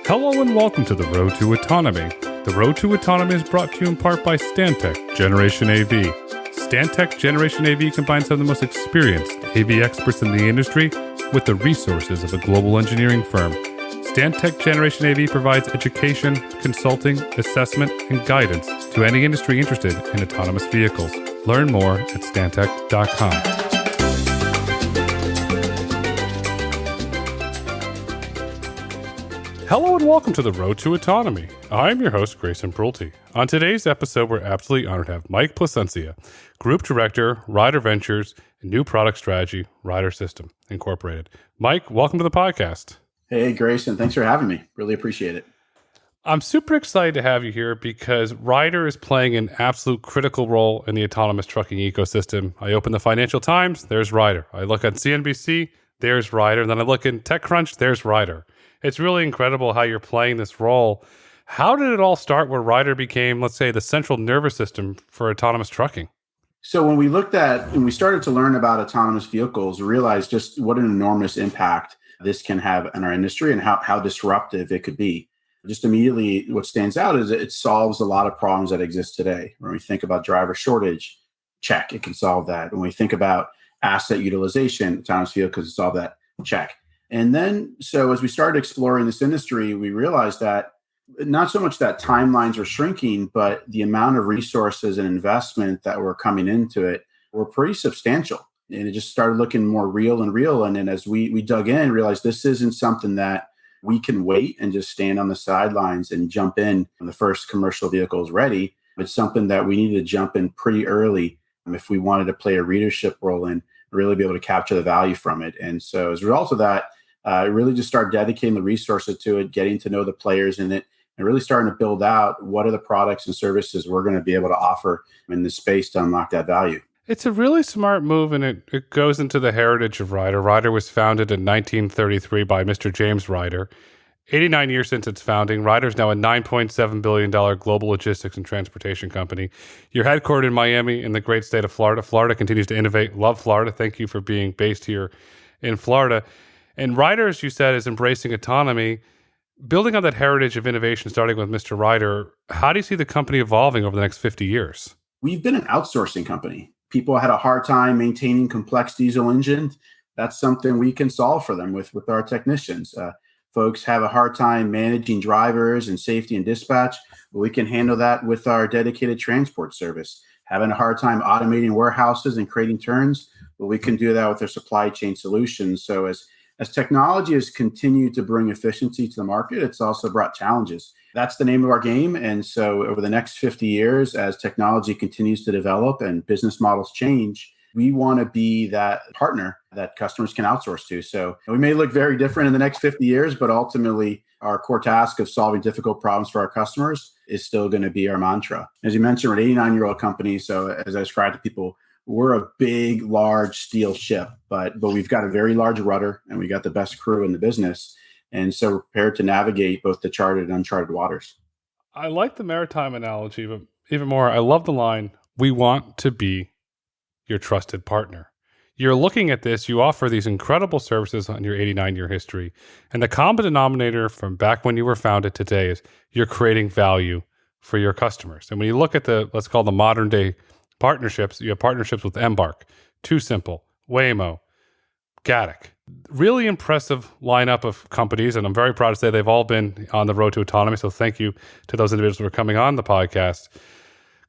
Hello and welcome to the Road to Autonomy. The Road to Autonomy is brought to you in part by Stantec Generation AV. Stantec Generation AV combines some of the most experienced AV experts in the industry with the resources of a global engineering firm. Stantec Generation AV provides education, consulting, assessment, and guidance to any industry interested in autonomous vehicles. Learn more at stantec.com. Hello and welcome to the Road to Autonomy. I'm your host, Grayson Brulte. On today's episode, we're absolutely honored to have Mike Plasencia, Group Director, RyderVentures New Product Strategy, Ryder System, Incorporated. Mike, welcome to the podcast. Hey, Grayson. Thanks for having me. Really appreciate it. I'm super excited to have you here because Ryder is playing an absolute critical role in the autonomous trucking ecosystem. I open the Financial Times, there's Ryder. I look at CNBC, there's Ryder. And then I look in TechCrunch, there's Ryder. It's really incredible how you're playing this role. How did it all start where Ryder became, let's say, the central nervous system for autonomous trucking? So when we started to learn about autonomous vehicles, we realized just what an enormous impact this can have in our industry and how disruptive it could be. Just immediately, what stands out is it solves a lot of problems that exist today. When we think about driver shortage, check, it can solve that. When we think about asset utilization, autonomous vehicles can solve that, check. And then, so as we started exploring this industry, we realized that not so much that timelines were shrinking, but the amount of resources and investment that were coming into it were pretty substantial. And it just started looking more real. And then as we dug in, realized this isn't something that we can wait and just stand on the sidelines and jump in when the first commercial vehicle is ready. It's something that we needed to jump in pretty early if we wanted to play a leadership role in, really be able to capture the value from it. And so as a result of that, really just start dedicating the resources to it, getting to know the players in it, and really starting to build out what are the products and services we're going to be able to offer in this space to unlock that value. It's a really smart move, and it goes into the heritage of Ryder. Ryder was founded in 1933 by Mr. James Ryder. 89 years since its founding, Ryder is now a $9.7 billion global logistics and transportation company. You're headquartered in Miami in the great state of Florida. Florida continues to innovate. Love Florida. Thank you for being based here in Florida. And Ryder, as you said, is embracing autonomy. Building on that heritage of innovation, starting with Mr. Ryder, how do you see the company evolving over the next 50 years? We've been an outsourcing company. People had a hard time maintaining complex diesel engines. That's something we can solve for them with our technicians. Folks have a hard time managing drivers and safety and dispatch. We can handle that with our dedicated transport service. Having a hard time automating warehouses and creating turns, we can do that with our supply chain solutions. So as technology has continued to bring efficiency to the market, it's also brought challenges. That's the name of our game. And so over the next 50 years, as technology continues to develop and business models change, we want to be that partner that customers can outsource to. So we may look very different in the next 50 years, but ultimately our core task of solving difficult problems for our customers is still going to be our mantra. As you mentioned, we're an 89-year-old company. So as I described to people, we're a big, large steel ship, but we've got a very large rudder and we got the best crew in the business. And so we're prepared to navigate both the charted and uncharted waters. I like the maritime analogy, but even more, I love the line, we want to be your trusted partner. You're looking at this, you offer these incredible services on your 89-year history. And the common denominator from back when you were founded today is you're creating value for your customers. And when you look at let's call the modern day partnerships, you have partnerships with Embark, Too Simple, Waymo, Gatik. Really impressive lineup of companies, and I'm very proud to say they've all been on the road to autonomy, so thank you to those individuals who are coming on the podcast.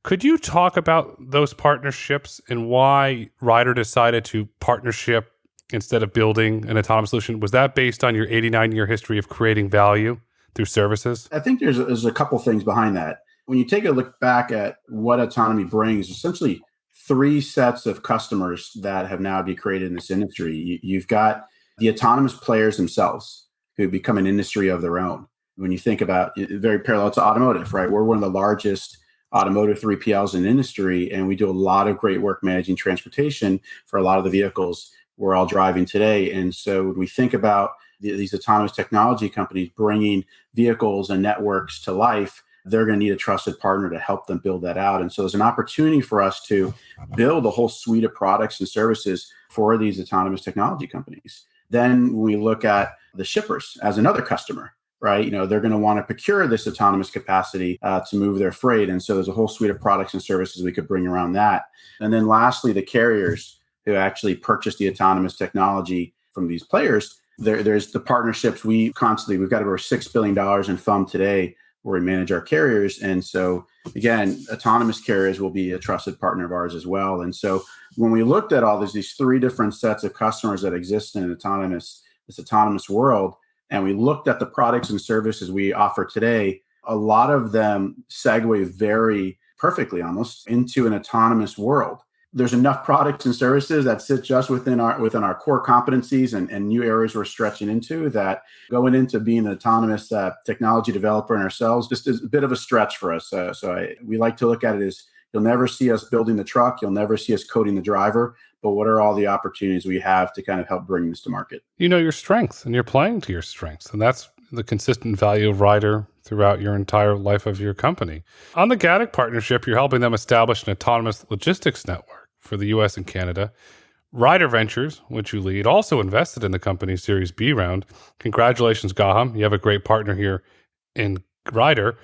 Could you talk about those partnerships and why Ryder decided to partnership instead of building an autonomous solution? Was that based on your 89-year history of creating value through services? I think there's a couple things behind that. When you take a look back at what autonomy brings, essentially three sets of customers that have now been created in this industry. You've got the autonomous players themselves who become an industry of their own. When you think about it, very parallel to automotive, right? We're one of the largest automotive 3PLs in the industry, and we do a lot of great work managing transportation for a lot of the vehicles we're all driving today. And so when we think about these autonomous technology companies bringing vehicles and networks to life, they're going to need a trusted partner to help them build that out. And so there's an opportunity for us to build a whole suite of products and services for these autonomous technology companies. Then we look at the shippers as another customer. right? They're going to want to procure this autonomous capacity to move their freight. And so there's a whole suite of products and services we could bring around that. And then lastly, the carriers who actually purchase the autonomous technology from these players. There's the partnerships we've got over $6 billion in FUM today where we manage our carriers. And so again, autonomous carriers will be a trusted partner of ours as well. And so when we looked at all these three different sets of customers that exist in this autonomous world, and we looked at the products and services we offer today, a lot of them segue very perfectly almost into an autonomous world. There's enough products and services that sit just within our core competencies and new areas we're stretching into that going into being an autonomous technology developer in ourselves just is a bit of a stretch for us. We like to look at it as you'll never see us building the truck. You'll never see us coding the driver. But what are all the opportunities we have to kind of help bring this to market? You know your strengths and you're playing to your strengths. And that's the consistent value of Ryder throughout your entire life of your company. On the Gatik partnership, you're helping them establish an autonomous logistics network for the US and Canada. RyderVentures, which you lead, also invested in the company's Series B round. Congratulations, Gaham. You have a great partner here in Ryder.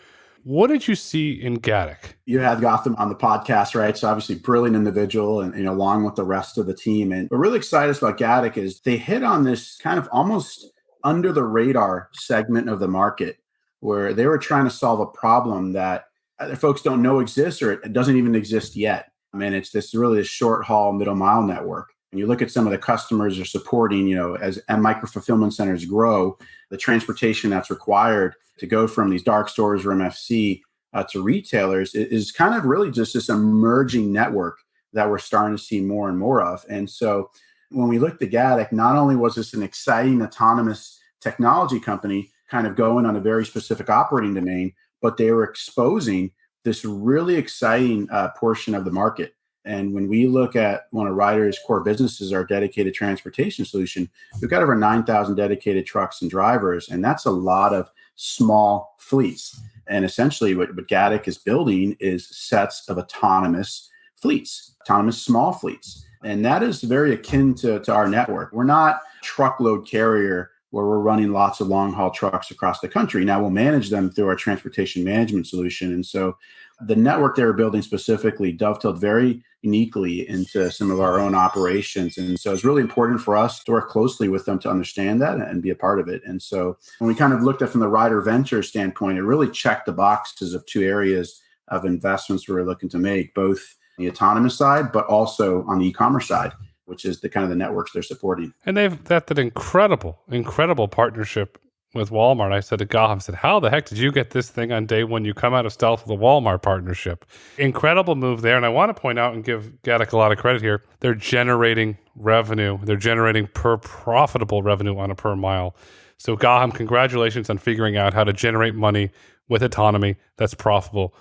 What did you see in Gatik? You had Gotham on the podcast, right? So obviously brilliant individual and along with the rest of the team. And we're really excited about Gatik is they hit on this kind of almost under the radar segment of the market where they were trying to solve a problem that other folks don't know exists or it doesn't even exist yet. I mean, it's this short haul middle mile network. And you look at some of the customers are supporting, as micro fulfillment centers grow, the transportation that's required to go from these dark stores or MFC to retailers is kind of really just this emerging network that we're starting to see more and more of. And so when we looked at Gatik, not only was this an exciting autonomous technology company kind of going on a very specific operating domain, but they were exposing this really exciting portion of the market. And when we look at one of Ryder's core businesses, our dedicated transportation solution, we've got over 9,000 dedicated trucks and drivers, and that's a lot of small fleets. And essentially what Gatik is building is sets of autonomous fleets, autonomous small fleets. And that is very akin to our network. We're not a truckload carrier where we're running lots of long haul trucks across the country. Now we'll manage them through our transportation management solution. And so the network they were building specifically dovetailed very uniquely into some of our own operations. And so it's really important for us to work closely with them to understand that and be a part of it. And so when we kind of looked at from the RyderVentures standpoint, it really checked the boxes of two areas of investments we were looking to make, both the autonomous side, but also on the e-commerce side, which is the kind of the networks they're supporting. And they've got that incredible partnership with Walmart. I said to Gaham, how the heck did you get this thing on day one? You come out of stealth with a Walmart partnership. Incredible move there. And I want to point out and give Gatik a lot of credit here. They're generating revenue. They're generating profitable revenue on a per mile. So Gaham, congratulations on figuring out how to generate money with autonomy that's profitable.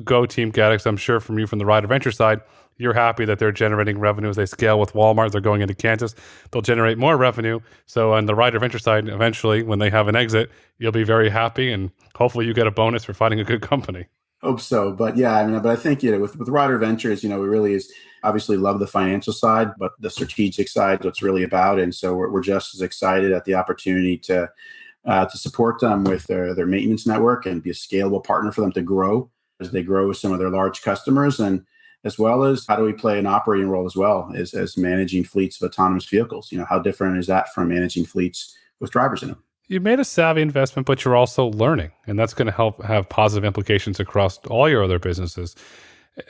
Go Team Gatik. I'm sure from the RyderVentures side, you're happy that they're generating revenue as they scale with Walmart. They're going into Kansas. They'll generate more revenue. So on the RyderVentures side, eventually, when they have an exit, you'll be very happy, and hopefully you get a bonus for finding a good company. Hope so. But yeah, but I think, with RyderVentures, we really obviously love the financial side, but the strategic side, what's really about. And so we're just as excited at the opportunity to support them with their maintenance network and be a scalable partner for them to grow as they grow with some of their large customers, and as well as how do we play an operating role as well as managing fleets of autonomous vehicles. How different is that from managing fleets with drivers in them? You made a savvy investment, but you're also learning, and that's going to help have positive implications across all your other businesses.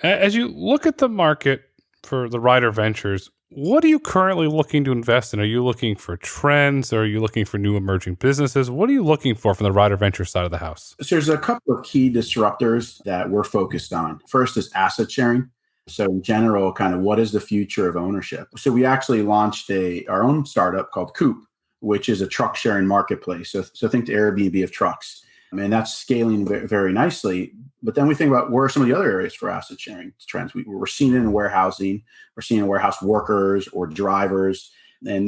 As you look at the market for the RyderVentures, what are you currently looking to invest in? Are you looking for trends? Or are you looking for new emerging businesses? What are you looking for from the RyderVentures side of the house? So there's a couple of key disruptors that we're focused on. First is asset sharing. So in general, kind of what is the future of ownership? So we actually launched our own startup called Coop, which is a truck sharing marketplace. So think the Airbnb of trucks. And that's scaling very, very nicely. But then we think about where are some of the other areas for asset sharing trends. We're seeing it in warehousing. We're seeing it in warehouse workers or drivers. And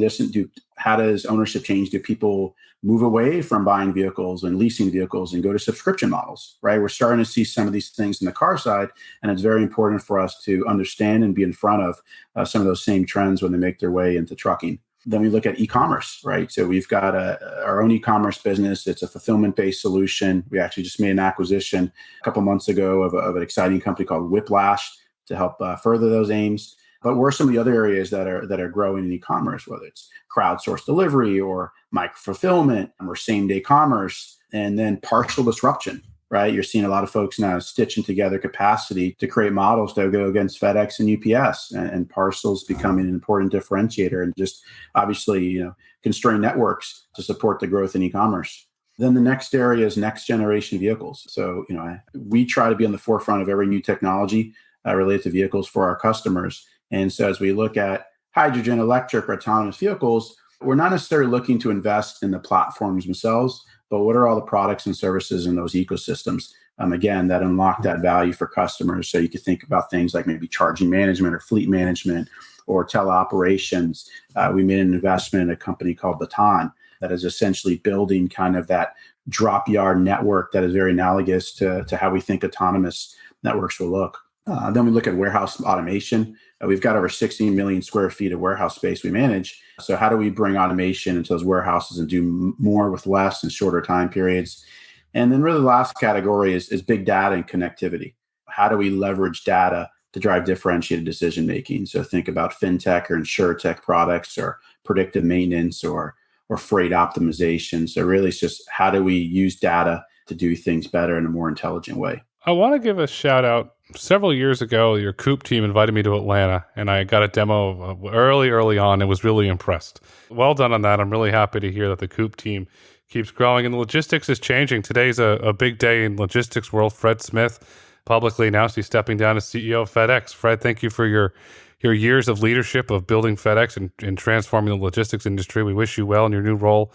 how does ownership change? Do people move away from buying vehicles and leasing vehicles and go to subscription models, right? We're starting to see some of these things in the car side, and it's very important for us to understand and be in front of some of those same trends when they make their way into trucking. Then we look at e-commerce, right? So we've got our own e-commerce business. It's a fulfillment-based solution. We actually just made an acquisition a couple months ago of an exciting company called Whiplash to help further those aims. But what are some of the other areas that are growing in e-commerce, whether it's crowdsourced delivery or micro fulfillment or same-day commerce, and then partial disruption, right? You're seeing a lot of folks now stitching together capacity to create models to go against FedEx and UPS, and parcels becoming an important differentiator, and just obviously, constrain networks to support the growth in e-commerce. Then the next area is next generation vehicles. So, we try to be on the forefront of every new technology related to vehicles for our customers. And so as we look at hydrogen, electric, or autonomous vehicles, we're not necessarily looking to invest in the platforms themselves, but what are all the products and services in those ecosystems, again, that unlock that value for customers. So you could think about things like maybe charging management or fleet management or teleoperations. We made an investment in a company called Baton that is essentially building kind of that drop yard network that is very analogous to how we think autonomous networks will look. Then we look at warehouse automation. We've got over 16 million square feet of warehouse space we manage. So how do we bring automation into those warehouses and do more with less in shorter time periods? And then really the last category is big data and connectivity. How do we leverage data to drive differentiated decision making? So think about fintech or insurtech products or predictive maintenance or freight optimization. So really it's just how do we use data to do things better in a more intelligent way? I want to give a shout out. Several years ago, your Coop team invited me to Atlanta, and I got a demo early on and was really impressed. Well done on that. I'm really happy to hear that the Coop team keeps growing, and logistics is changing. Today's a big day in logistics world. Fred Smith publicly announced he's stepping down as CEO of FedEx. Fred, thank you for your years of leadership of building FedEx and transforming the logistics industry. We wish you well in your new role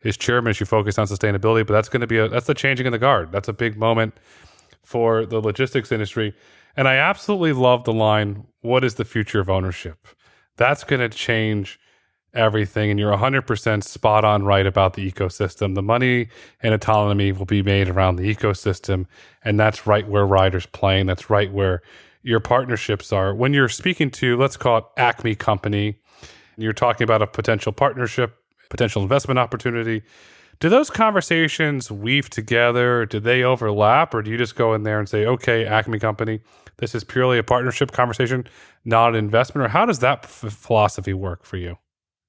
as chairman as you focus on sustainability, but that's the changing of the guard. That's a big moment for the logistics industry. And I absolutely love the line, what is the future of ownership? That's going to change everything. And you're 100% spot on right about the ecosystem. The money and autonomy will be made around the ecosystem. And that's right where Ryder's playing. That's right where your partnerships are. When you're speaking to, let's call it Acme Company, and you're talking about a potential partnership, potential investment opportunity, do those conversations weave together? Do they overlap? Or do you just go in there and say, okay, Acme Company, this is purely a partnership conversation, not an investment? Or how does that philosophy work for you?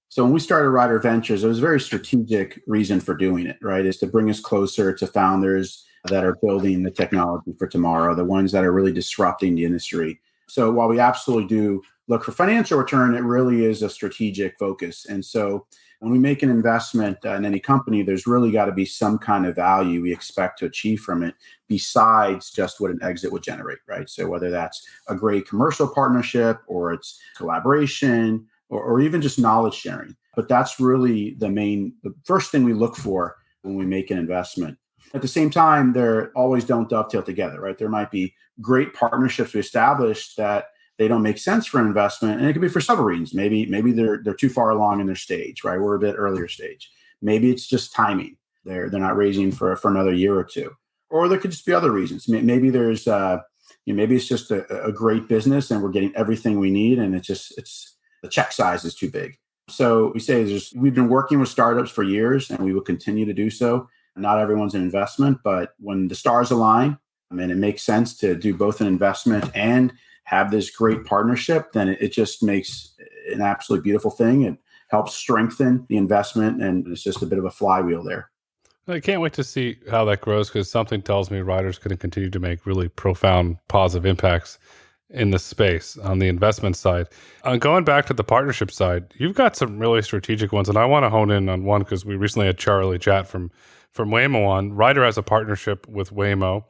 So when we started RyderVentures, it was a very strategic reason for doing it, right? Is to bring us closer to founders that are building the technology for tomorrow, the ones that are really disrupting the industry. So while we absolutely do look for financial return, it really is a strategic focus. And so when we make an investment in any company, there's really got to be some kind of value we expect to achieve from it besides just what an exit would generate, right? So whether that's a great commercial partnership or it's collaboration or even just knowledge sharing. But that's really the first thing we look for when we make an investment. At the same time, they always don't dovetail together, right? There might be great partnerships we establish that they don't make sense for investment, and it could be for several reasons. Maybe they're too far along in their stage, right? We're a bit earlier stage. Maybe it's just timing. They're not raising for another year or two, or there could just be other reasons. Maybe there's maybe it's just a great business, and we're getting everything we need, and it's the check size is too big. So we say we've been working with startups for years, and we will continue to do so. Not everyone's an investment, but when the stars align, and it makes sense to do both an investment and have this great partnership, then it just makes an absolutely beautiful thing. It helps strengthen the investment, and it's just a bit of a flywheel there. I can't wait to see how that grows, because something tells me Ryder's going to continue to make really profound positive impacts in the space on the investment side. Going back to the partnership side, you've got some really strategic ones, and I want to hone in on one because we recently had Charlie Jatt from Waymo on. Ryder has a partnership with Waymo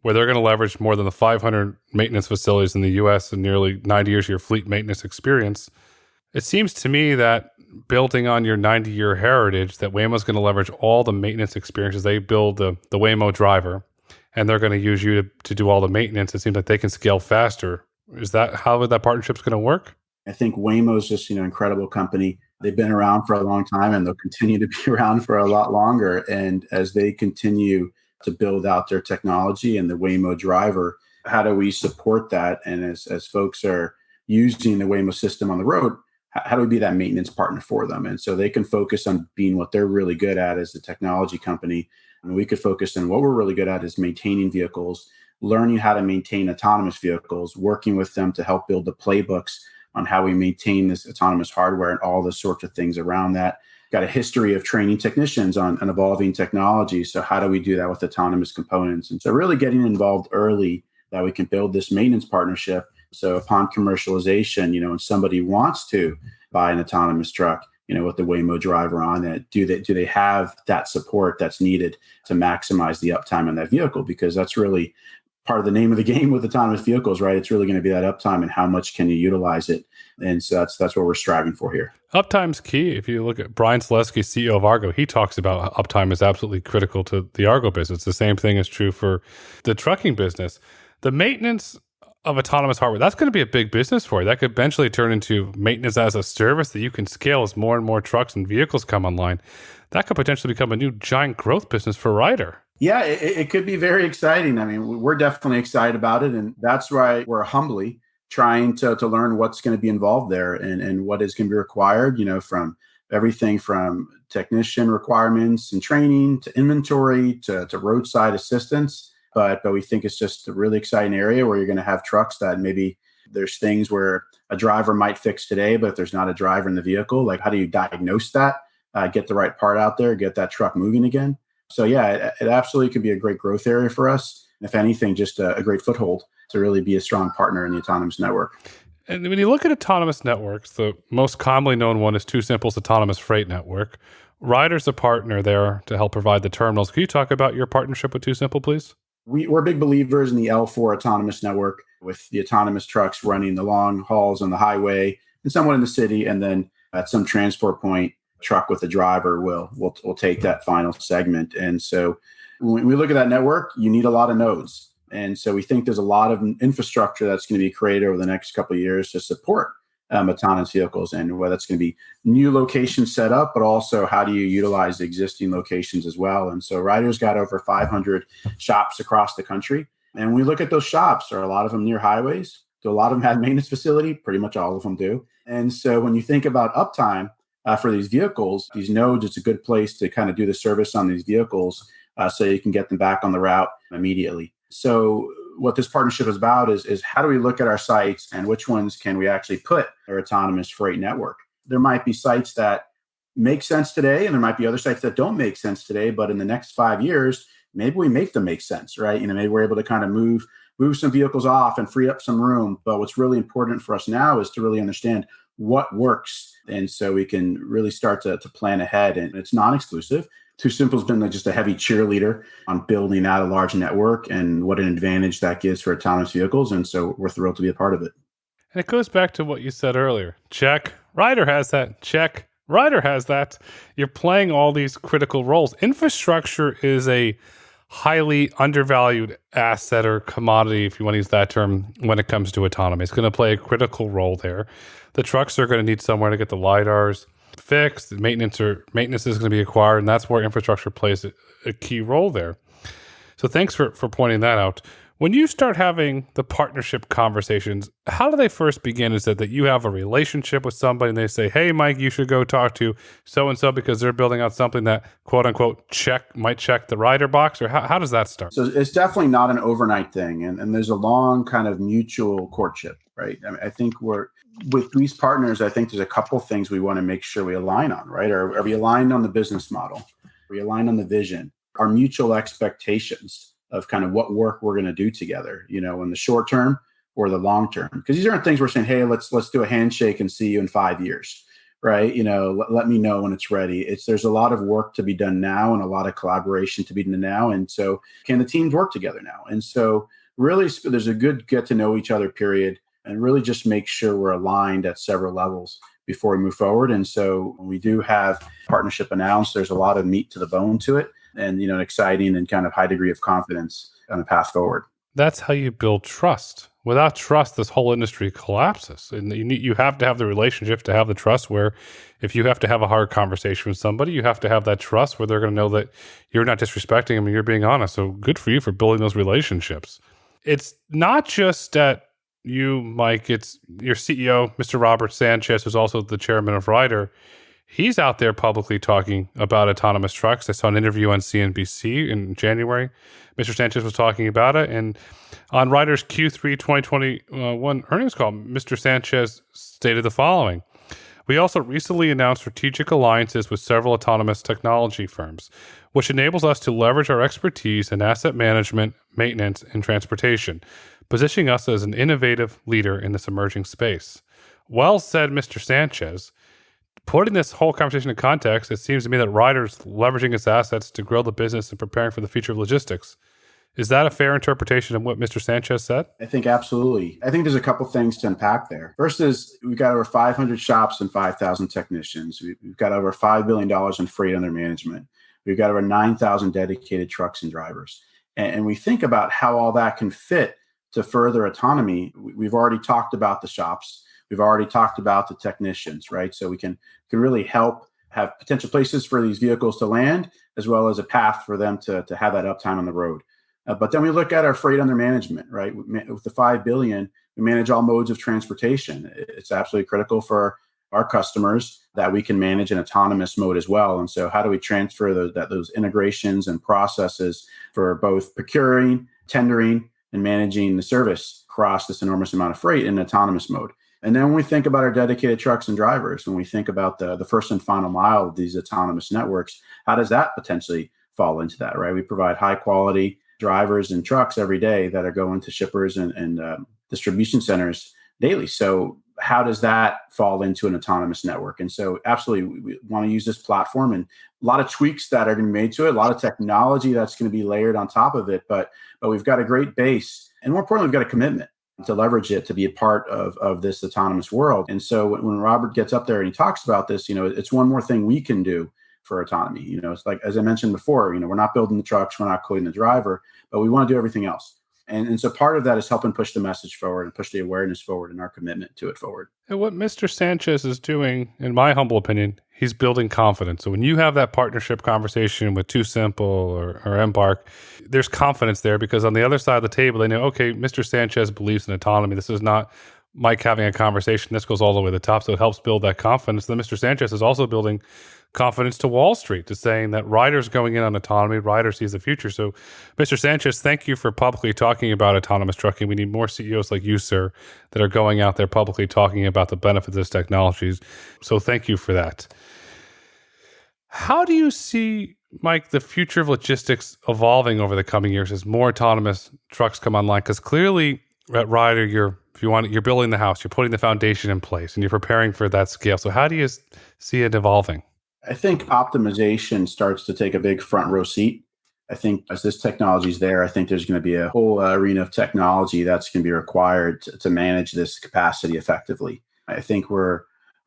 where they're going to leverage more than the 500 maintenance facilities in the U.S. and nearly 90 years of your fleet maintenance experience. It seems to me that building on your 90-year heritage, that Waymo's going to leverage all the maintenance experiences. They build the Waymo driver, and they're going to use you to do all the maintenance. It seems like they can scale faster. Is that how that partnership's going to work? I think Waymo's just an incredible company. They've been around for a long time, and they'll continue to be around for a lot longer. And as they continue to build out their technology and the Waymo driver, how do we support that? And as folks are using the Waymo system on the road, how do we be that maintenance partner for them? And so they can focus on being what they're really good at as a technology company. And we could focus on what we're really good at is maintaining vehicles, learning how to maintain autonomous vehicles, working with them to help build the playbooks on how we maintain this autonomous hardware and all the sorts of things around that. Got a history of training technicians on an evolving technology. So how do we do that with autonomous components? And so really getting involved early that we can build this maintenance partnership. So upon commercialization, and somebody wants to buy an autonomous truck, with the Waymo driver on it, do they have that support that's needed to maximize the uptime on that vehicle? Because that's really part of the name of the game with autonomous vehicles, right? It's really going to be that uptime and how much can you utilize it. And so that's what we're striving for here. Uptime's key. If you look at Brian Selesky, CEO of Argo, he talks about how uptime is absolutely critical to the Argo business. The same thing is true for the trucking business. The maintenance of autonomous hardware, that's going to be a big business for you. That could eventually turn into maintenance as a service that you can scale as more and more trucks and vehicles come online. That could potentially become a new giant growth business for Ryder. Yeah, it could be very exciting. I mean, we're definitely excited about it. And that's why we're humbly trying to learn what's going to be involved there and what is going to be required, from everything from technician requirements and training to inventory to roadside assistance. But we think it's just a really exciting area where you're going to have trucks that maybe there's things where a driver might fix today, but if there's not a driver in the vehicle, like how do you diagnose that, get the right part out there, get that truck moving again? So yeah, it absolutely could be a great growth area for us. If anything, just a great foothold to really be a strong partner in the autonomous network. And when you look at autonomous networks, the most commonly known one is TuSimple's autonomous freight network. Ryder's a partner there to help provide the terminals. Can you talk about your partnership with TuSimple, please? We're big believers in the L4 autonomous network with the autonomous trucks running the long hauls on the highway and somewhat in the city. And then at some transport point, truck with a driver will take that final segment. And so when we look at that network, you need a lot of nodes. And so we think there's a lot of infrastructure that's going to be created over the next couple of years to support autonomous vehicles, and whether that's going to be new locations set up, but also how do you utilize existing locations as well. And so Ryder's got over 500 shops across the country. And when we look at those shops, are a lot of them near highways? Do a lot of them have maintenance facility? Pretty much all of them do. And so when you think about uptime for these vehicles, these nodes, it's a good place to kind of do the service on these vehicles so you can get them back on the route immediately. So what this partnership is about is how do we look at our sites and which ones can we actually put our autonomous freight network? There might be sites that make sense today, and there might be other sites that don't make sense today, but in the next 5 years, maybe we make them make sense, right? Maybe we're able to kind of move some vehicles off and free up some room. But what's really important for us now is to really understand what works. And so we can really start to plan ahead, and it's non-exclusive. TuSimple's been just a heavy cheerleader on building out a large network and what an advantage that gives for autonomous vehicles. And so we're thrilled to be a part of it. And it goes back to what you said earlier. Check. Ryder has that. Check. Ryder has that. You're playing all these critical roles. Infrastructure is a highly undervalued asset or commodity, if you want to use that term, when it comes to autonomy. It's going to play a critical role there. The trucks are going to need somewhere to get the LiDARs fixed. Maintenance is going to be acquired, and that's where infrastructure plays a key role there. So thanks for pointing that out. When you start having the partnership conversations, how do they first begin? Is it that you have a relationship with somebody and they say, hey, Mike, you should go talk to so-and-so because they're building out something that, quote unquote, might check the Ryder box? Or how does that start? So it's definitely not an overnight thing. And there's a long kind of mutual courtship, right? I mean, I think with these partners, I think there's a couple things we want to make sure we align on, right? Are we aligned on the business model? Are we aligned on the vision? Our mutual expectations of kind of what work we're going to do together, in the short term or the long term. Because these aren't things we're saying, hey, let's do a handshake and see you in 5 years, right? Let me know when it's ready. There's a lot of work to be done now and a lot of collaboration to be done now. And so can the teams work together now? And so really there's a good get to know each other period, and really just make sure we're aligned at several levels before we move forward. And so when we do have partnership announced, there's a lot of meat to the bone to it, and an exciting and kind of high degree of confidence on the path forward. That's how you build trust. Without trust, this whole industry collapses. And you have to have the relationship to have the trust, where if you have to have a hard conversation with somebody, you have to have that trust where they're going to know that you're not disrespecting them and you're being honest. So good for you for building those relationships. It's not just at you, Mike, it's your CEO, Mr. Robert Sanchez, who's also the chairman of Ryder. He's out there publicly talking about autonomous trucks. I saw an interview on CNBC in January. Mr. Sanchez was talking about it. And on Ryder's Q3 2021 earnings call, Mr. Sanchez stated the following. We also recently announced strategic alliances with several autonomous technology firms, which enables us to leverage our expertise in asset management, maintenance, and transportation, positioning us as an innovative leader in this emerging space. Well said, Mr. Sanchez. Putting this whole conversation in context, it seems to me that Ryder's leveraging its assets to grow the business and preparing for the future of logistics. Is that a fair interpretation of what Mr. Sanchez said? I think absolutely. I think there's a couple things to unpack there. First is we've got over 500 shops and 5,000 technicians. We've got over $5 billion in freight under management. We've got over 9,000 dedicated trucks and drivers. And we think about how all that can fit to further autonomy. We've already talked about the shops. We've already talked about the technicians, right? So we can really help have potential places for these vehicles to land, as well as a path for them to have that uptime on the road. But then we look at our freight under management, right? With the $5 billion, we manage all modes of transportation. It's absolutely critical for our customers that we can manage an autonomous mode as well. And so how do we transfer those integrations and processes for both procuring, tendering, and managing the service across this enormous amount of freight in autonomous mode? And then when we think about our dedicated trucks and drivers, when we think about the first and final mile of these autonomous networks, how does that potentially fall into that, right? We provide high quality drivers and trucks every day that are going to shippers and distribution centers daily. So how does that fall into an autonomous network? And so absolutely, we want to use this platform, and a lot of tweaks that are going to be made to it, a lot of technology that's going to be layered on top of it. But we've got a great base, and more importantly, we've got a commitment to leverage it to be a part of this autonomous world. And so when Robert gets up there and he talks about this, it's one more thing we can do for autonomy. It's like, as I mentioned before, we're not building the trucks, we're not coding the driver, but we want to do everything else. And so part of that is helping push the message forward and push the awareness forward and our commitment to it forward. And what Mr. Sanchez is doing, in my humble opinion, he's building confidence. So when you have that partnership conversation with Too Simple or Embark, there's confidence there because on the other side of the table, they know, okay, Mr. Sanchez believes in autonomy. This is not Mike having a conversation. This goes all the way to the top. So it helps build that confidence. Then Mr. Sanchez is also building confidence to Wall Street, to saying that Ryder's going in on autonomy. Ryder sees the future. So, Mr. Sanchez, thank you for publicly talking about autonomous trucking. We need more CEOs like you, sir, that are going out there publicly talking about the benefits of this technologies. So thank you for that. How do you see, Mike, the future of logistics evolving over the coming years as more autonomous trucks come online? Because clearly at Ryder, you're building the house, you're putting the foundation in place, and you're preparing for that scale. So how do you see it evolving? I think optimization starts to take a big front row seat. I think as this technology is there, I think there's going to be a whole arena of technology that's going to be required to manage this capacity effectively. I think we're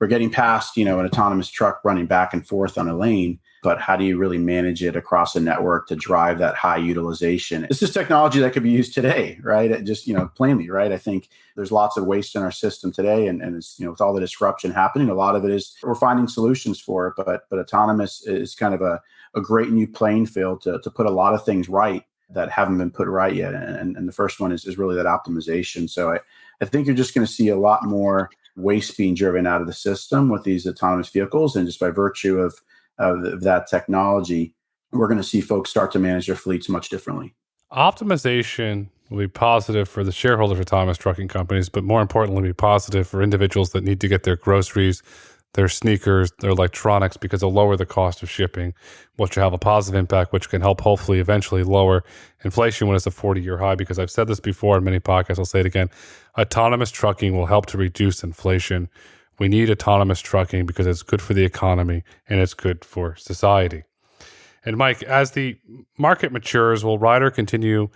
getting past, an autonomous truck running back and forth on a lane, but how do you really manage it across a network to drive that high utilization? This is technology that could be used today, right? It just, plainly, right? I think there's lots of waste in our system today, and it's, with all the disruption happening, a lot of it is we're finding solutions for it, but autonomous is kind of a great new playing field to put a lot of things right that haven't been put right yet. And the first one is really that optimization. So I think you're just going to see a lot more waste being driven out of the system with these autonomous vehicles. And just by virtue of that technology, we're going to see folks start to manage their fleets much differently. Optimization will be positive for the shareholders of autonomous trucking companies, but more importantly, be positive for individuals that need to get their groceries, their sneakers, their electronics, because it'll lower the cost of shipping, which will have a positive impact, which can help hopefully eventually lower inflation when it's a 40-year high. Because I've said this before in many podcasts, I'll say it again, autonomous trucking will help to reduce inflation. We need autonomous trucking because it's good for the economy and it's good for society. And Mike, as the market matures, will Ryder continue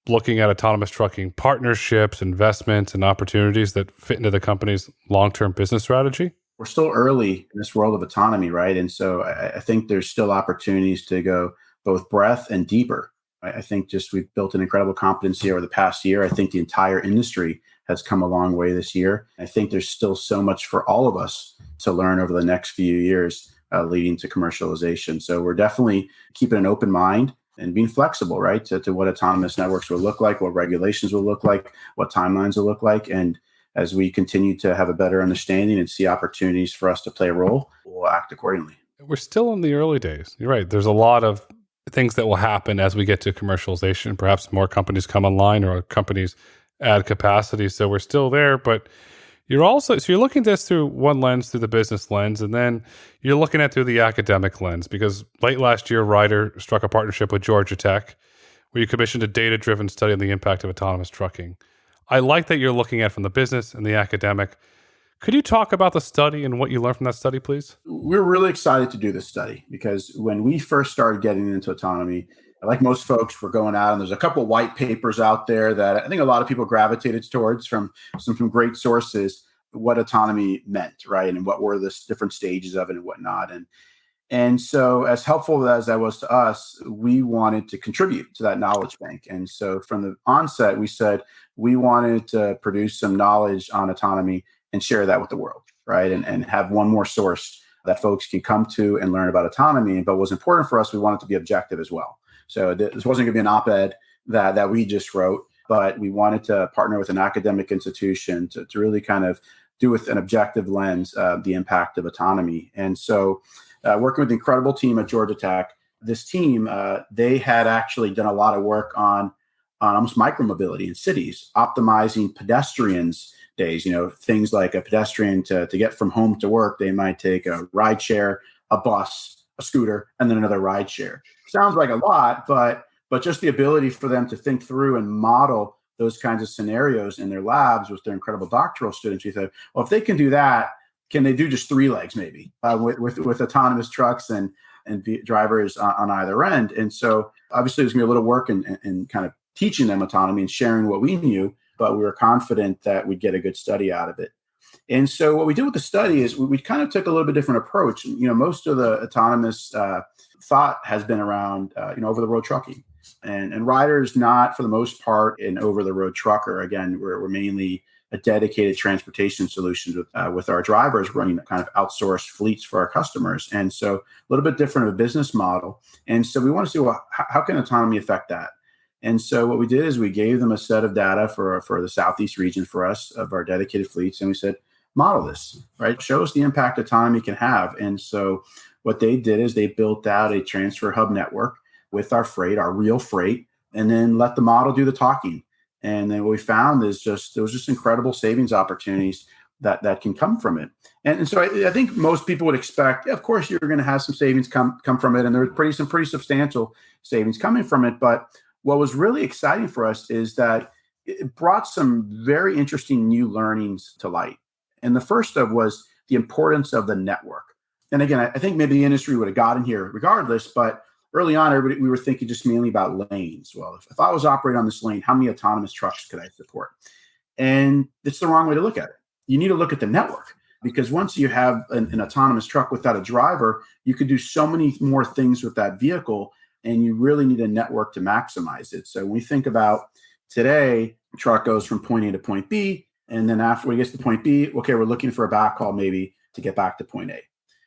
looking at autonomous trucking partnerships, investments, and opportunities that fit into the company's long-term business strategy? We're still early in this world of autonomy, right? And so I think there's still opportunities to go both breadth and deeper. I think just we've built an incredible competency over the past year. I think the entire industry has come a long way this year. I think there's still so much for all of us to learn over the next few years leading to commercialization. So we're definitely keeping an open mind and being flexible, right, to what autonomous networks will look like, what regulations will look like, what timelines will look like. And as we continue to have a better understanding and see opportunities for us to play a role, we'll act accordingly. We're still in the early days. You're right. There's a lot of things that will happen as we get to commercialization. Perhaps more companies come online or companies add capacity. So we're still there, but you're looking at this through one lens, through the business lens, and then you're looking at it through the academic lens, because late last year, Ryder struck a partnership with Georgia Tech, where you commissioned a data-driven study on the impact of autonomous trucking. I like that you're looking at it from the business and the academic. Could you talk about the study and what you learned from that study, please? We're really excited to do this study because when we first started getting into autonomy, like most folks, we're going out and there's a couple of white papers out there that I think a lot of people gravitated towards from great sources, what autonomy meant, right? And what were the different stages of it and whatnot. And so as helpful as that was to us, we wanted to contribute to that knowledge bank. And so from the onset, we said we wanted to produce some knowledge on autonomy and share that with the world, right? And have one more source that folks can come to and learn about autonomy. But what was important for us, we wanted to be objective as well. So this wasn't going to be an op-ed that we just wrote, but we wanted to partner with an academic institution to really kind of do with an objective lens the impact of autonomy. And so working with the incredible team at Georgia Tech, this team, they had actually done a lot of work on almost micromobility in cities, optimizing pedestrians' days, things like a pedestrian to get from home to work, they might take a ride share, a bus, a scooter, and then another ride share. Sounds like a lot, but just the ability for them to think through and model those kinds of scenarios in their labs with their incredible doctoral students. We said, well, if they can do that, can they do just 3 legs maybe with autonomous trucks and drivers on either end? And so obviously there's going to be a little work in kind of teaching them autonomy and sharing what we knew, but we were confident that we'd get a good study out of it. And so what we did with the study is we kind of took a little bit different approach. Most of the autonomous thought has been around, over-the-road trucking. And Ryder is not, for the most part, an over-the-road trucker. Again, we're mainly a dedicated transportation solution with our drivers running kind of outsourced fleets for our customers. And so a little bit different of a business model. And so we want to see, well, how can autonomy affect that? And so what we did is we gave them a set of data for the Southeast region for us of our dedicated fleets. And we said, model this, right? Show us the impact autonomy can have. And so what they did is they built out a transfer hub network with our freight, our real freight, and then let the model do the talking. And then what we found is there was just incredible savings opportunities that can come from it. And so I think most people would expect, of course, you're going to have some savings come from it. And there's some pretty substantial savings coming from it. But what was really exciting for us is that it brought some very interesting new learnings to light. And the first of was the importance of the network. And again, I think maybe the industry would have gotten here regardless, but early on, we were thinking just mainly about lanes. Well, if I was operating on this lane, how many autonomous trucks could I support? And it's the wrong way to look at it. You need to look at the network, because once you have an autonomous truck without a driver, you could do so many more things with that vehicle, and you really need a network to maximize it. So when we think about today, the truck goes from point A to point B, and then after we get to point B, okay, we're looking for a backhaul maybe to get back to point A.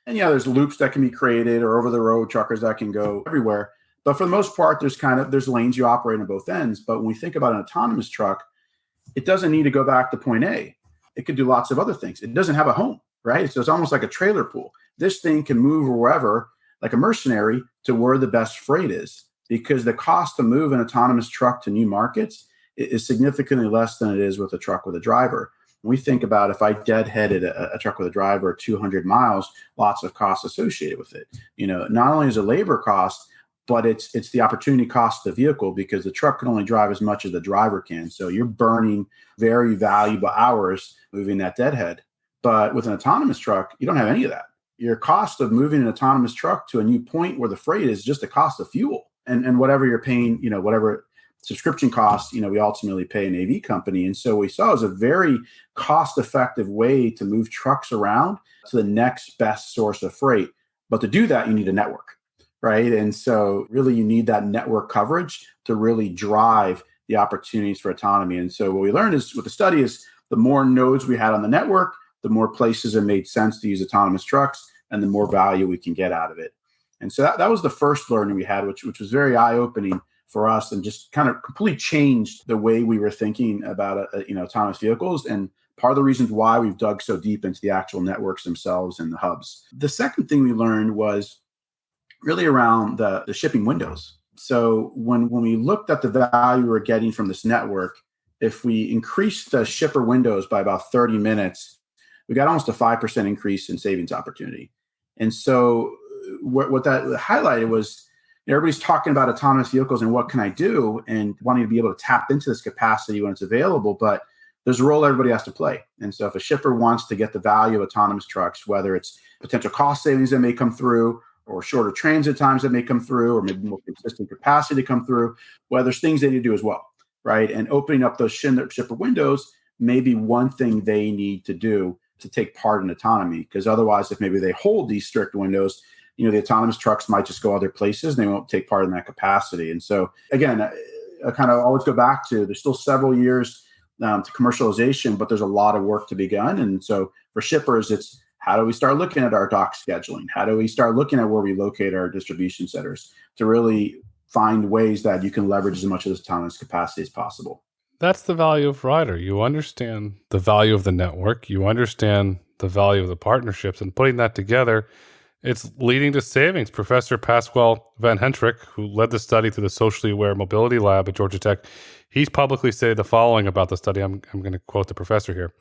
And there's loops that can be created or over-the-road truckers that can go everywhere. But for the most part, there's lanes you operate on both ends. But when we think about an autonomous truck, it doesn't need to go back to point A. It could do lots of other things. It doesn't have a home, right? So it's almost like a trailer pool. This thing can move wherever, like a mercenary, to where the best freight is, because the cost to move an autonomous truck to new markets is significantly less than it is with a truck with a driver. When we think about if I deadheaded a truck with a driver 200 miles, lots of costs associated with it. Not only is it labor cost, but it's the opportunity cost of the vehicle, because the truck can only drive as much as the driver can. So you're burning very valuable hours moving that deadhead. But with an autonomous truck, you don't have any of that. Your cost of moving an autonomous truck to a new point where the freight is just the cost of fuel and whatever you're paying, whatever subscription costs, we ultimately pay an AV company. And so what we saw is a very cost-effective way to move trucks around to the next best source of freight. But to do that, you need a network, right? And so really you need that network coverage to really drive the opportunities for autonomy. And so what we learned is with the study is the more nodes we had on the network, the more places it made sense to use autonomous trucks and the more value we can get out of it. And so that was the first learning we had, which was very eye-opening for us and just kind of completely changed the way we were thinking about autonomous vehicles, and part of the reasons why we've dug so deep into the actual networks themselves and the hubs. The second thing we learned was really around the shipping windows. So when we looked at the value we were getting from this network, if we increased the shipper windows by about 30 minutes, we got almost a 5% increase in savings opportunity. And so what that highlighted was everybody's talking about autonomous vehicles and what can I do and wanting to be able to tap into this capacity when it's available, but there's a role everybody has to play. And so if a shipper wants to get the value of autonomous trucks, whether it's potential cost savings that may come through or shorter transit times that may come through, or maybe more consistent capacity to come through, well, there's things they need to do as well, right? And opening up those shipper windows may be one thing they need to do to take part in autonomy, because otherwise, if maybe they hold these strict windows, the autonomous trucks might just go other places and they won't take part in that capacity. And so again, I kind of always go back to there's still several years to commercialization, but there's a lot of work to be done. And so for shippers, it's how do we start looking at our dock scheduling? How do we start looking at where we locate our distribution centers to really find ways that you can leverage as much of this autonomous capacity as possible? That's the value of Ryder. You understand the value of the network. You understand the value of the partnerships, and putting that together, it's leading to savings. Professor Pasquale Van Hentrick, who led the study through the Socially Aware Mobility Lab at Georgia Tech, he's publicly said the following about the study. I'm going to quote the professor here.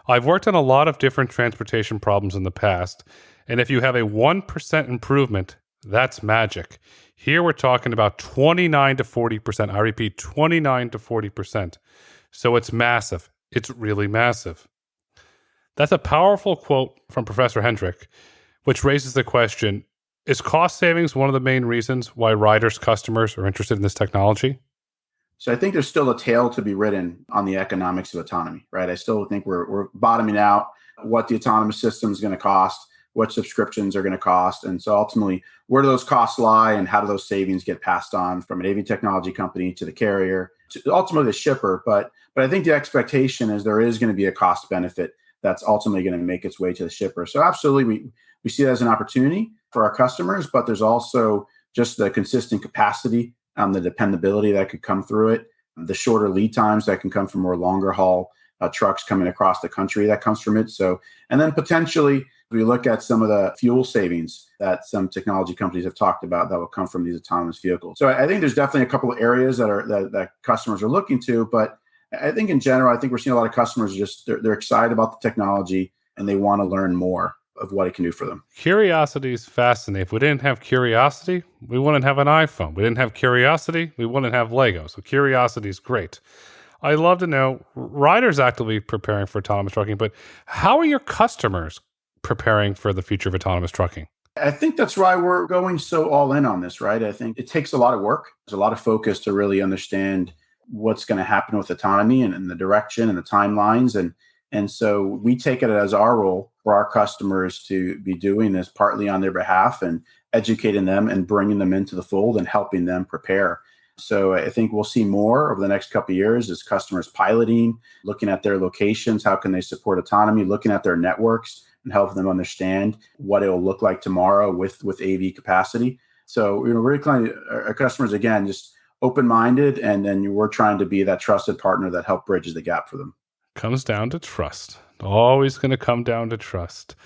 I've worked on a lot of different transportation problems in the past, and if you have a 1% improvement, that's magic. Here we're talking about 29 to 40%. I repeat, 29 to 40%. So it's massive. It's really massive. That's a powerful quote from Professor Hendrick, which raises the question, is cost savings one of the main reasons why Ryder's customers are interested in this technology? So I think there's still a tale to be written on the economics of autonomy, right? I still think we're bottoming out what the autonomous system is going to cost, what subscriptions are going to cost. And so ultimately, where do those costs lie and how do those savings get passed on from an AV technology company to the carrier, to ultimately the shipper? But I think the expectation is there is going to be a cost benefit that's ultimately going to make its way to the shipper. So absolutely, we see it as an opportunity for our customers, but there's also just the consistent capacity, the dependability that could come through it, the shorter lead times that can come from more longer haul trucks coming across the country that comes from it. So, and then potentially we look at some of the fuel savings that some technology companies have talked about that will come from these autonomous vehicles. So I think there's definitely a couple of areas that customers are looking to, but I think in general, I think we're seeing a lot of customers they're excited about the technology and they want to learn more of what it can do for them. Curiosity is fascinating. If we didn't have curiosity, we wouldn't have an iPhone. We didn't have curiosity, we wouldn't have Lego. So curiosity is great. I'd love to know, Ryder's actively preparing for autonomous trucking, but how are your customers preparing for the future of autonomous trucking? I think that's why we're going so all in on this, right? I think it takes a lot of work. There's a lot of focus to really understand what's going to happen with autonomy and the direction and the timelines. And so we take it as our role for our customers to be doing this partly on their behalf and educating them and bringing them into the fold and helping them prepare. So I think we'll see more over the next couple of years as customers piloting, looking at their locations, how can they support autonomy, looking at their networks and help them understand what it will look like tomorrow with AV capacity. So we're really kind of our customers, again, just open-minded, and then we're trying to be that trusted partner that help bridge the gap for them. Comes down to trust. Always going to come down to trust.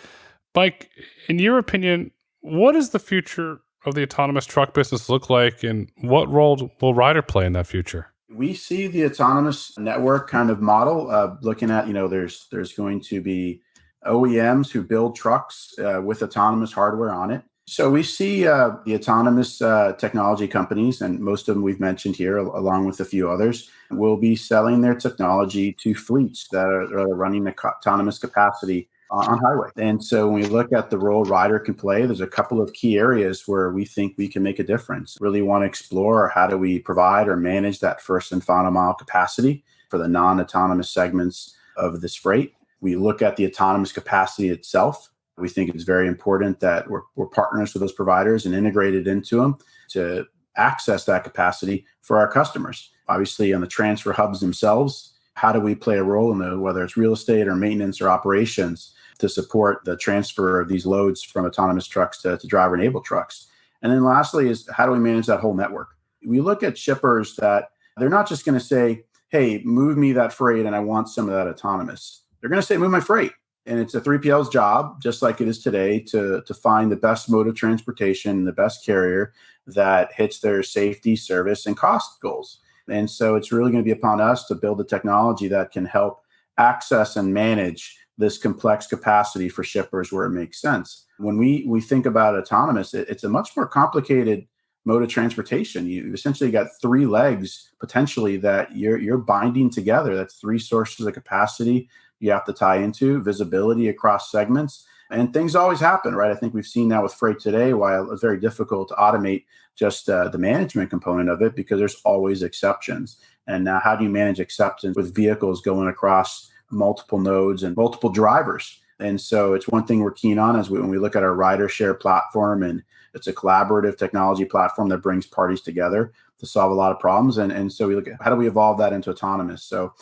Mike, in your opinion, what does the future of the autonomous truck business look like, and what role will Ryder play in that future? We see the autonomous network kind of model looking at, there's going to be OEMs who build trucks with autonomous hardware on it. So we see the autonomous technology companies, and most of them we've mentioned here, along with a few others, will be selling their technology to fleets that are running the autonomous capacity on highway. And so when we look at the role Ryder can play, there's a couple of key areas where we think we can make a difference. Really want to explore how do we provide or manage that first and final mile capacity for the non-autonomous segments of this freight. We look at the autonomous capacity itself. We think it's very important that we're partners with those providers and integrated into them to access that capacity for our customers. Obviously, on the transfer hubs themselves, how do we play a role in whether it's real estate or maintenance or operations to support the transfer of these loads from autonomous trucks to driver-enabled trucks? And then lastly is how do we manage that whole network? We look at shippers that they're not just going to say, hey, move me that freight and I want some of that autonomous. They're going to say, move my freight. And it's a 3PL's job, just like it is today, to find the best mode of transportation, the best carrier that hits their safety, service, and cost goals. And so it's really going to be upon us to build a technology that can help access and manage this complex capacity for shippers where it makes sense. When we think about autonomous, it's a much more complicated mode of transportation. You essentially got three legs potentially that you're binding together. That's three sources of capacity you have to tie into, visibility across segments, and things always happen, right? I think we've seen that with freight today, while it's very difficult to automate just the management component of it because there's always exceptions. And now how do you manage acceptance with vehicles going across multiple nodes and multiple drivers? And so it's one thing we're keen on is when we look at our RyderShare platform, and it's a collaborative technology platform that brings parties together to solve a lot of problems. And so we look at how do we evolve that into autonomous? So,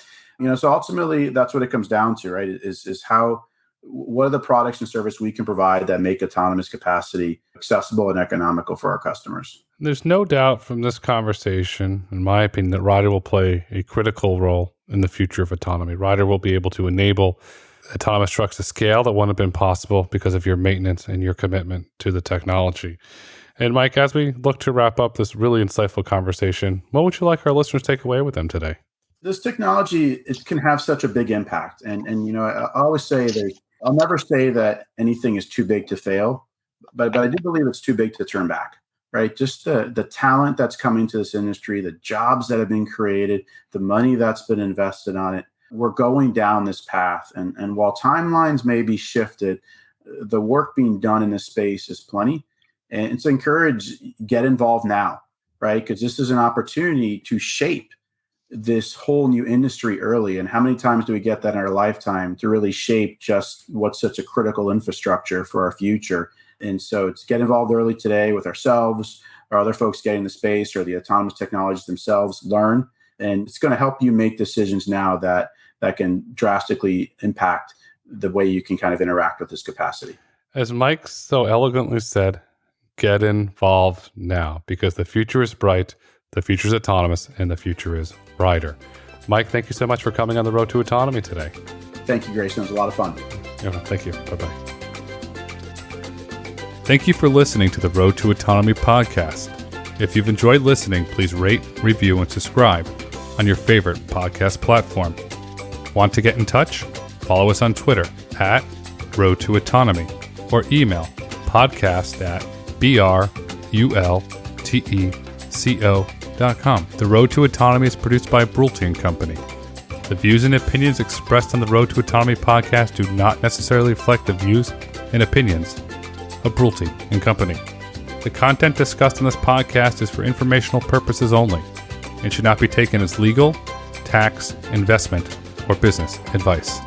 so ultimately that's what it comes down to, right? Is what are the products and services we can provide that make autonomous capacity accessible and economical for our customers? There's no doubt from this conversation, in my opinion, that Ryder will play a critical role in the future of autonomy. Ryder will be able to enable autonomous trucks to scale that wouldn't have been possible because of your maintenance and your commitment to the technology. And Mike, as we look to wrap up this really insightful conversation, what would you like our listeners to take away with them today? This technology, it can have such a big impact. And I always say I'll never say that anything is too big to fail, but I do believe it's too big to turn back, right? Just the talent that's coming to this industry, the jobs that have been created, the money that's been invested on it. We're going down this path. And while timelines may be shifted, the work being done in this space is plenty. And it's encouraged, get involved now, right? Because this is an opportunity to shape this whole new industry early. And how many times do we get that in our lifetime to really shape just what's such a critical infrastructure for our future? And so it's get involved early today with ourselves or other folks getting the space or the autonomous technologies themselves, learn. And it's going to help you make decisions now that can drastically impact the way you can kind of interact with this capacity. As Mike so elegantly said, get involved now because the future is bright, the future is autonomous, and the future is Ryder. Mike, thank you so much for coming on the Road to Autonomy today. Thank you, Grayson. It was a lot of fun. Yeah, thank you. Bye-bye. Thank you for listening to the Road to Autonomy podcast. If you've enjoyed listening, please rate, review, and subscribe on your favorite podcast platform. Want to get in touch? Follow us on Twitter at Road to Autonomy or email podcast@brulteco.com. The Road to Autonomy is produced by Brulte & Company. The views and opinions expressed on the Road to Autonomy podcast do not necessarily reflect the views and opinions of Brulte & Company. The content discussed on this podcast is for informational purposes only and should not be taken as legal, tax, investment, or business advice.